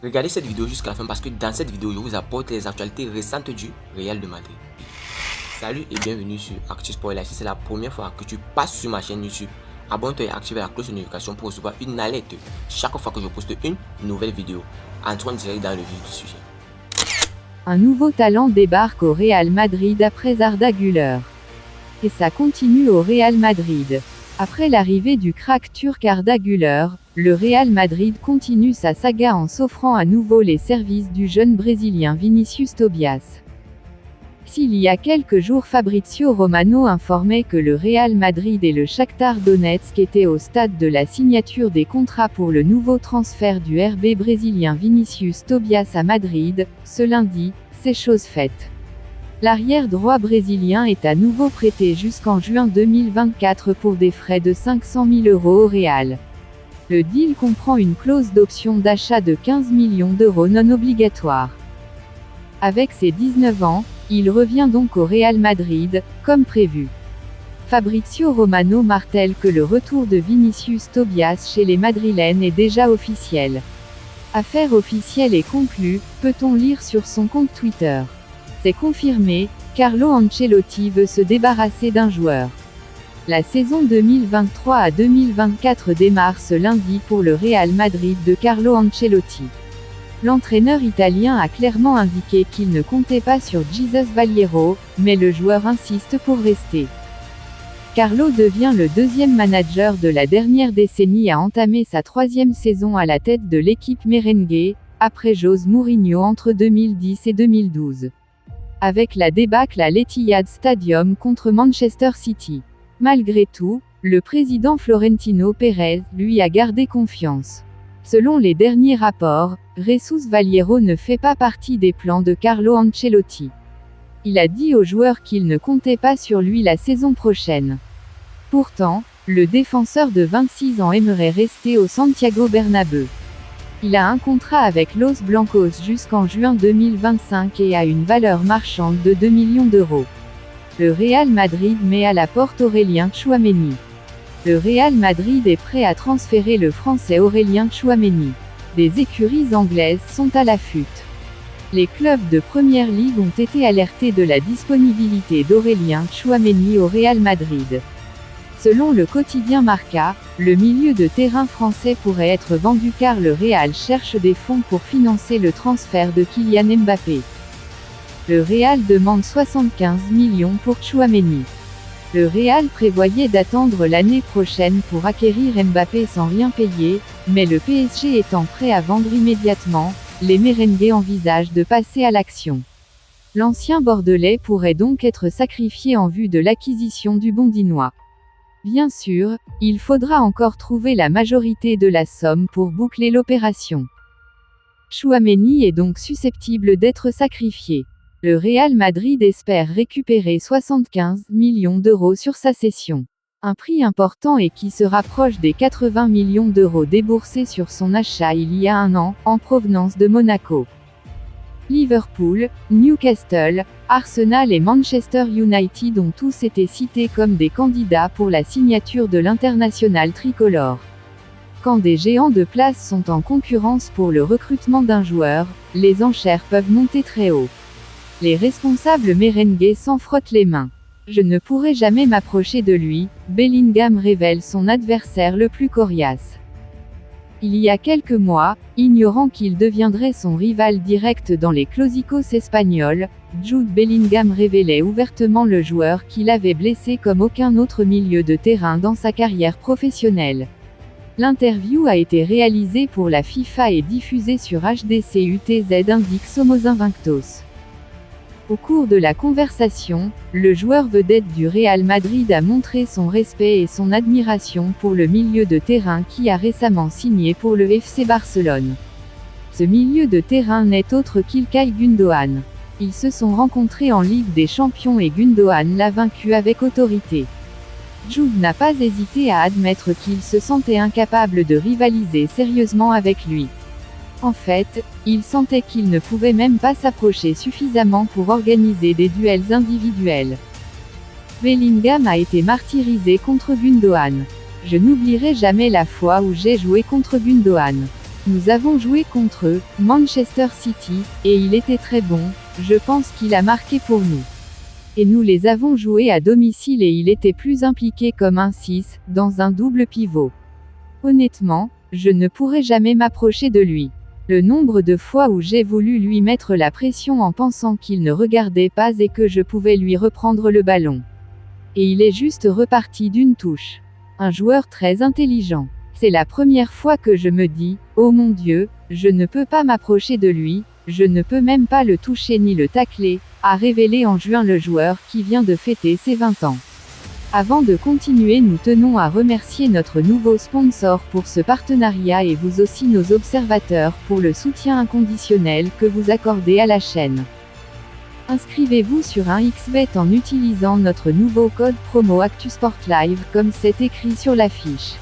Regardez cette vidéo jusqu'à la fin parce que dans cette vidéo, je vous apporte les actualités récentes du Real de Madrid. Salut et bienvenue sur ActuSport. Si c'est la première fois que tu passes sur ma chaîne YouTube, abonne-toi et active la cloche de notification pour recevoir une alerte chaque fois que je poste une nouvelle vidéo. Entrons direct dans le vif du sujet. Un nouveau talent débarque au Real Madrid après Arda Güler. Et ça continue au Real Madrid. Après l'arrivée du crack turc Arda Güler, le Real Madrid continue sa saga en s'offrant à nouveau les services du jeune Brésilien Vinicius Tobias. S'il y a quelques jours Fabrizio Romano informait que le Real Madrid et le Shakhtar Donetsk étaient au stade de la signature des contrats pour le nouveau transfert du RB brésilien Vinicius Tobias à Madrid, ce lundi, c'est chose faite. L'arrière droit brésilien est à nouveau prêté jusqu'en juin 2024 pour des frais de 500 000 € au Real. Le deal comprend une clause d'option d'achat de 15 millions d'euros non obligatoire. Avec ses 19 ans, il revient donc au Real Madrid, comme prévu. Fabrizio Romano martèle que le retour de Vinicius Tobias chez les Madrilènes est déjà officiel. Affaire officielle et conclue, peut-on lire sur son compte Twitter. C'est confirmé, Carlo Ancelotti veut se débarrasser d'un joueur. La saison 2023 à 2024 démarre ce lundi pour le Real Madrid de Carlo Ancelotti. L'entraîneur italien a clairement indiqué qu'il ne comptait pas sur Jesus Valiero, mais le joueur insiste pour rester. Carlo devient le deuxième manager de la dernière décennie à entamer sa troisième saison à la tête de l'équipe merengue, après José Mourinho entre 2010 et 2012. Avec la débâcle à l'Etihad Stadium contre Manchester City. Malgré tout, le président Florentino Pérez, lui, a gardé confiance. Selon les derniers rapports, Jesus Valiero ne fait pas partie des plans de Carlo Ancelotti. Il a dit aux joueurs qu'il ne comptait pas sur lui la saison prochaine. Pourtant, le défenseur de 26 ans aimerait rester au Santiago Bernabéu. Il a un contrat avec Los Blancos jusqu'en juin 2025 et a une valeur marchande de 2 millions d'euros. Le Real Madrid met à la porte Aurélien Tchouaméni. Le Real Madrid est prêt à transférer le Français Aurélien Tchouaméni. Des écuries anglaises sont à l'affût. Les clubs de Première Ligue ont été alertés de la disponibilité d'Aurélien Tchouaméni au Real Madrid. Selon le quotidien Marca, le milieu de terrain français pourrait être vendu car le Real cherche des fonds pour financer le transfert de Kylian Mbappé. Le Real demande 75 millions pour Tchouaméni. Le Real prévoyait d'attendre l'année prochaine pour acquérir Mbappé sans rien payer, mais le PSG étant prêt à vendre immédiatement, les merengues envisagent de passer à l'action. L'ancien bordelais pourrait donc être sacrifié en vue de l'acquisition du Bondinois. Bien sûr, il faudra encore trouver la majorité de la somme pour boucler l'opération. Tchouaméni est donc susceptible d'être sacrifié. Le Real Madrid espère récupérer 75 millions d'euros sur sa cession. Un prix important et qui se rapproche des 80 millions d'euros déboursés sur son achat il y a un an, en provenance de Monaco. Liverpool, Newcastle, Arsenal et Manchester United ont tous été cités comme des candidats pour la signature de l'international tricolore. Quand des géants de place sont en concurrence pour le recrutement d'un joueur, les enchères peuvent monter très haut. Les responsables merengues s'en frottent les mains. Je ne pourrai jamais m'approcher de lui, Bellingham révèle son adversaire le plus coriace. Il y a quelques mois, ignorant qu'il deviendrait son rival direct dans les Clásicos espagnols, Jude Bellingham révélait ouvertement le joueur qu'il avait blessé comme aucun autre milieu de terrain dans sa carrière professionnelle. L'interview a été réalisée pour la FIFA et diffusée sur HDC-UTZ, indique Somos Invictos. Au cours de la conversation, le joueur vedette du Real Madrid a montré son respect et son admiration pour le milieu de terrain qui a récemment signé pour le FC Barcelone. Ce milieu de terrain n'est autre qu'Ilkay Gundogan. Ils se sont rencontrés en Ligue des Champions et Gundogan l'a vaincu avec autorité. Jude n'a pas hésité à admettre qu'il se sentait incapable de rivaliser sérieusement avec lui. En fait, il sentait qu'il ne pouvait même pas s'approcher suffisamment pour organiser des duels individuels. Bellingham a été martyrisé contre Gundogan. Je n'oublierai jamais la fois où j'ai joué contre Gundogan. Nous avons joué contre eux, Manchester City, et il était très bon, je pense qu'il a marqué pour nous. Et nous les avons joués à domicile et il était plus impliqué comme un 6, dans un double pivot. Honnêtement, je ne pourrais jamais m'approcher de lui. Le nombre de fois où j'ai voulu lui mettre la pression en pensant qu'il ne regardait pas et que je pouvais lui reprendre le ballon. Et il est juste reparti d'une touche. Un joueur très intelligent. C'est la première fois que je me dis, oh mon Dieu, je ne peux pas m'approcher de lui, je ne peux même pas le toucher ni le tacler, a révélé en juin le joueur qui vient de fêter ses 20 ans. Avant de continuer, nous tenons à remercier notre nouveau sponsor pour ce partenariat et vous aussi nos observateurs pour le soutien inconditionnel que vous accordez à la chaîne. Inscrivez-vous sur un XBet en utilisant notre nouveau code promo ActuSportLive comme c'est écrit sur l'affiche.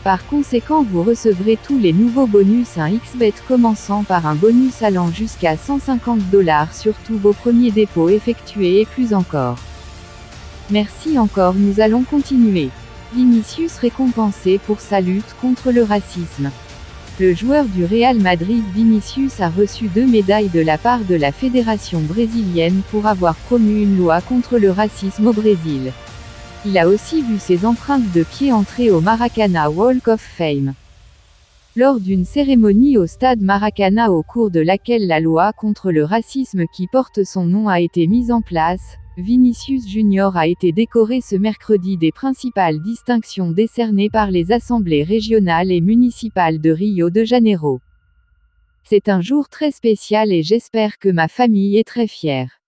Par conséquent, vous recevrez tous les nouveaux bonus à un XBet commençant par un bonus allant jusqu'à $150 sur tous vos premiers dépôts effectués et plus encore. Merci encore, nous allons continuer. Vinicius récompensé pour sa lutte contre le racisme. Le joueur du Real Madrid Vinicius a reçu 2 médailles de la part de la fédération brésilienne pour avoir promu une loi contre le racisme au Brésil. Il a aussi vu ses empreintes de pied entrer au Maracana Walk of Fame. Lors d'une cérémonie au stade Maracana au cours de laquelle la loi contre le racisme qui porte son nom a été mise en place, Vinicius Junior a été décoré ce mercredi des principales distinctions décernées par les assemblées régionales et municipales de Rio de Janeiro. C'est un jour très spécial et j'espère que ma famille est très fière.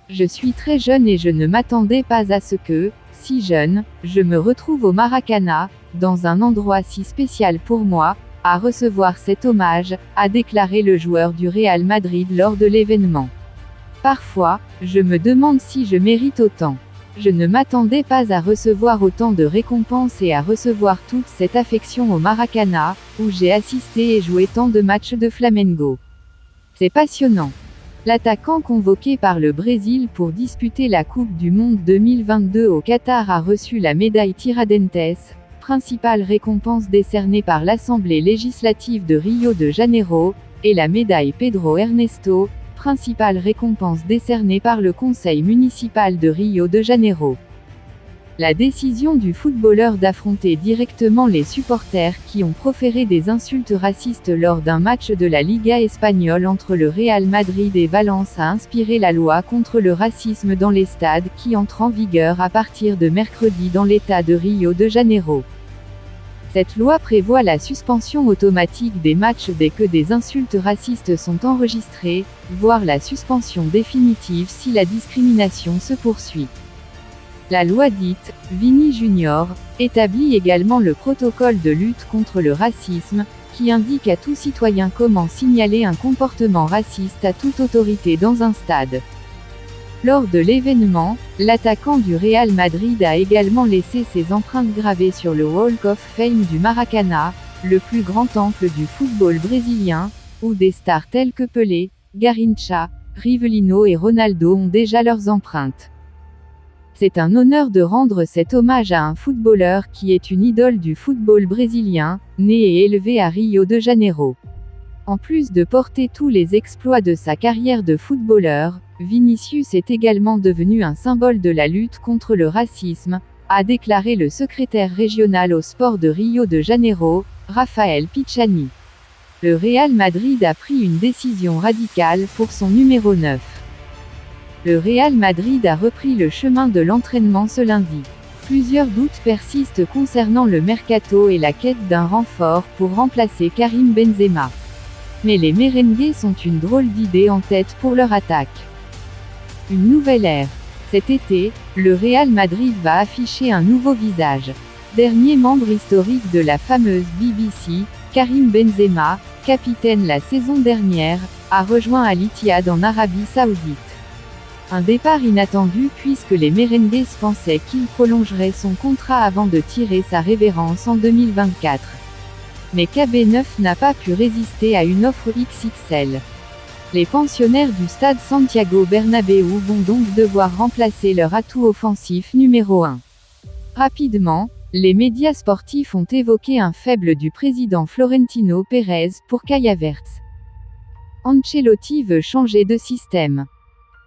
Je suis très jeune et je ne m'attendais pas à ce que, si jeune, je me retrouve au Maracana, dans un endroit si spécial pour moi, à recevoir cet hommage, a déclaré le joueur du Real Madrid lors de l'événement. Parfois, je me demande si je mérite autant. Je ne m'attendais pas à recevoir autant de récompenses et à recevoir toute cette affection au Maracana, où j'ai assisté et joué tant de matchs de Flamengo. C'est passionnant. L'attaquant convoqué par le Brésil pour disputer la Coupe du Monde 2022 au Qatar a reçu la médaille Tiradentes, principale récompense décernée par l'Assemblée législative de Rio de Janeiro, et la médaille Pedro Ernesto, principale récompense décernée par le Conseil municipal de Rio de Janeiro. La décision du footballeur d'affronter directement les supporters qui ont proféré des insultes racistes lors d'un match de la Liga espagnole entre le Real Madrid et Valence a inspiré la loi contre le racisme dans les stades qui entre en vigueur à partir de mercredi dans l'État de Rio de Janeiro. Cette loi prévoit la suspension automatique des matchs dès que des insultes racistes sont enregistrées, voire la suspension définitive si la discrimination se poursuit. La loi dite « Vini Junior » établit également le protocole de lutte contre le racisme, qui indique à tout citoyen comment signaler un comportement raciste à toute autorité dans un stade. Lors de l'événement, l'attaquant du Real Madrid a également laissé ses empreintes gravées sur le Walk of Fame du Maracana, le plus grand temple du football brésilien, où des stars telles que Pelé, Garrincha, Rivelino et Ronaldo ont déjà leurs empreintes. C'est un honneur de rendre cet hommage à un footballeur qui est une idole du football brésilien, né et élevé à Rio de Janeiro. En plus de porter tous les exploits de sa carrière de footballeur, Vinicius est également devenu un symbole de la lutte contre le racisme, a déclaré le secrétaire régional au sport de Rio de Janeiro, Rafael Pichani. Le Real Madrid a pris une décision radicale pour son numéro 9. Le Real Madrid a repris le chemin de l'entraînement ce lundi. Plusieurs doutes persistent concernant le mercato et la quête d'un renfort pour remplacer Karim Benzema. Mais les merengues sont une drôle d'idée en tête pour leur attaque. Une nouvelle ère. Cet été, le Real Madrid va afficher un nouveau visage. Dernier membre historique de la fameuse BBC, Karim Benzema, capitaine la saison dernière, a rejoint Al Ittihad en Arabie Saoudite. Un départ inattendu puisque les merengues pensaient qu'il prolongerait son contrat avant de tirer sa révérence en 2024. Mais KB9 n'a pas pu résister à une offre XXL. Les pensionnaires du stade Santiago Bernabéu vont donc devoir remplacer leur atout offensif numéro 1. Rapidement, les médias sportifs ont évoqué un faible du président Florentino Pérez pour Kai Havertz. Ancelotti veut changer de système.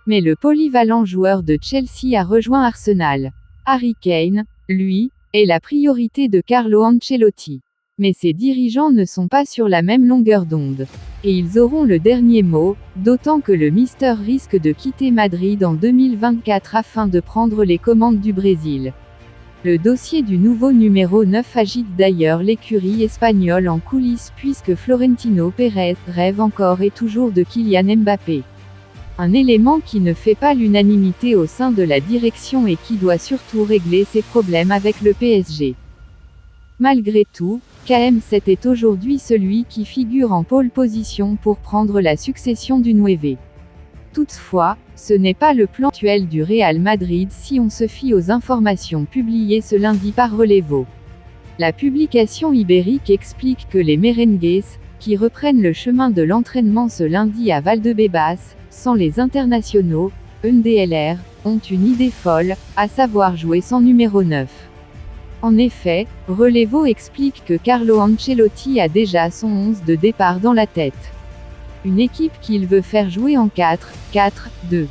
Mais le polyvalent joueur de Chelsea a rejoint Arsenal. Harry Kane, lui, est la priorité de Carlo Ancelotti. Mais ses dirigeants ne sont pas sur la même longueur d'onde. Et ils auront le dernier mot, d'autant que le Mister risque de quitter Madrid en 2024 afin de prendre les commandes du Brésil. Le dossier du nouveau numéro 9 agite d'ailleurs l'écurie espagnole en coulisses puisque Florentino Pérez rêve encore et toujours de Kylian Mbappé. Un élément qui ne fait pas l'unanimité au sein de la direction et qui doit surtout régler ses problèmes avec le PSG. Malgré tout, KM7 est aujourd'hui celui qui figure en pole position pour prendre la succession du 9. Toutefois, ce n'est pas le plan actuel du Real Madrid si on se fie aux informations publiées ce lundi par Relevo. La publication ibérique explique que les merengues, qui reprennent le chemin de l'entraînement ce lundi à Valdebebas, sans les internationaux, NDLR, ont une idée folle, à savoir jouer sans numéro 9. En effet, Relevo explique que Carlo Ancelotti a déjà son 11 de départ dans la tête. Une équipe qu'il veut faire jouer en 4-4-2.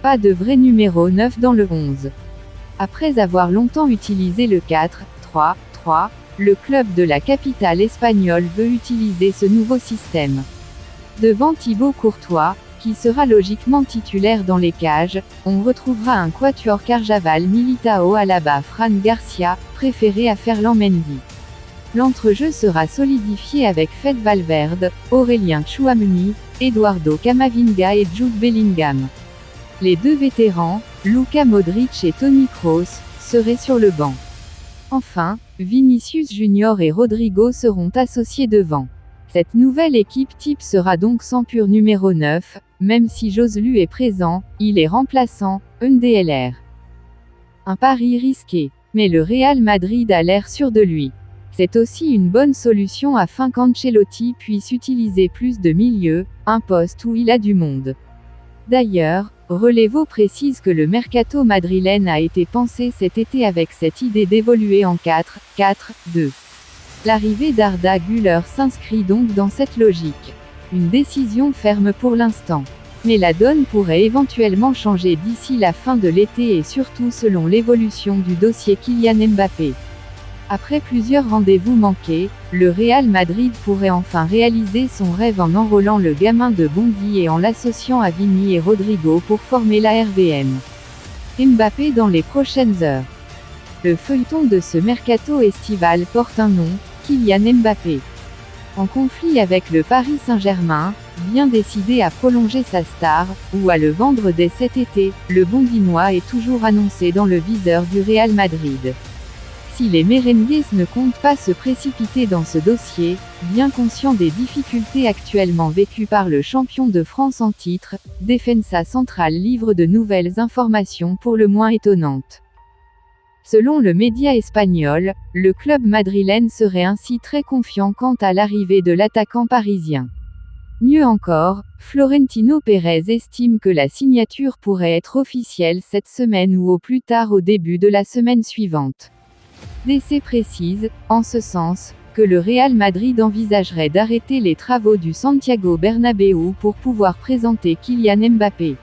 Pas de vrai numéro 9 dans le 11. Après avoir longtemps utilisé le 4-3-3, le club de la capitale espagnole veut utiliser ce nouveau système. Devant Thibaut Courtois, qui sera logiquement titulaire dans les cages, on retrouvera un quatuor Carvajal, Militao, Alaba, Fran Garcia, préféré à Ferland Mendy. L'entrejeu sera solidifié avec Fede Valverde, Aurélien Tchouaméni, Eduardo Camavinga et Jude Bellingham. Les deux vétérans, Luka Modric et Toni Kroos, seraient sur le banc. Enfin, Vinicius Junior et Rodrigo seront associés devant. Cette nouvelle équipe type sera donc sans pur numéro 9, même si Joselu est présent, il est remplaçant, NDLR. Un pari risqué, mais le Real Madrid a l'air sûr de lui. C'est aussi une bonne solution afin qu'Ancelotti puisse utiliser plus de milieux, un poste où il a du monde. D'ailleurs, Relevo précise que le mercato madrilène a été pensé cet été avec cette idée d'évoluer en 4-4-2. L'arrivée d'Arda Güler s'inscrit donc dans cette logique. Une décision ferme pour l'instant. Mais la donne pourrait éventuellement changer d'ici la fin de l'été et surtout selon l'évolution du dossier Kylian Mbappé. Après plusieurs rendez-vous manqués, le Real Madrid pourrait enfin réaliser son rêve en enrôlant le gamin de Bondy et en l'associant à Vini et Rodrigo pour former la RVM. Mbappé dans les prochaines heures. Le feuilleton de ce mercato estival porte un nom, Kylian Mbappé. En conflit avec le Paris Saint-Germain, bien décidé à prolonger sa star, ou à le vendre dès cet été, le Bondinois est toujours annoncé dans le viseur du Real Madrid. Si les merengues ne comptent pas se précipiter dans ce dossier, bien conscients des difficultés actuellement vécues par le champion de France en titre, Defensa Central livre de nouvelles informations pour le moins étonnantes. Selon le média espagnol, le club madrilène serait ainsi très confiant quant à l'arrivée de l'attaquant parisien. Mieux encore, Florentino Pérez estime que la signature pourrait être officielle cette semaine ou au plus tard au début de la semaine suivante. DC précise, en ce sens, que le Real Madrid envisagerait d'arrêter les travaux du Santiago Bernabéu pour pouvoir présenter Kylian Mbappé.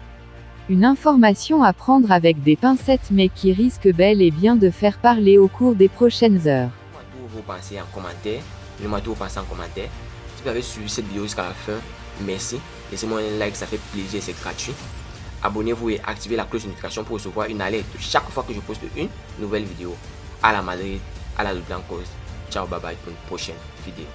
Une information à prendre avec des pincettes mais qui risque bel et bien de faire parler au cours des prochaines heures. Dites-moi tout vous pensez en commentaire. Dites-moi tout vous pensez en commentaire. Si vous avez suivi cette vidéo jusqu'à la fin, merci. Laissez-moi un like, ça fait plaisir, c'est gratuit. Abonnez-vous et activez la cloche de notification pour recevoir une alerte chaque fois que je poste une nouvelle vidéo. À la Madrid, à la Blancos. Ciao, bye bye pour une prochaine vidéo.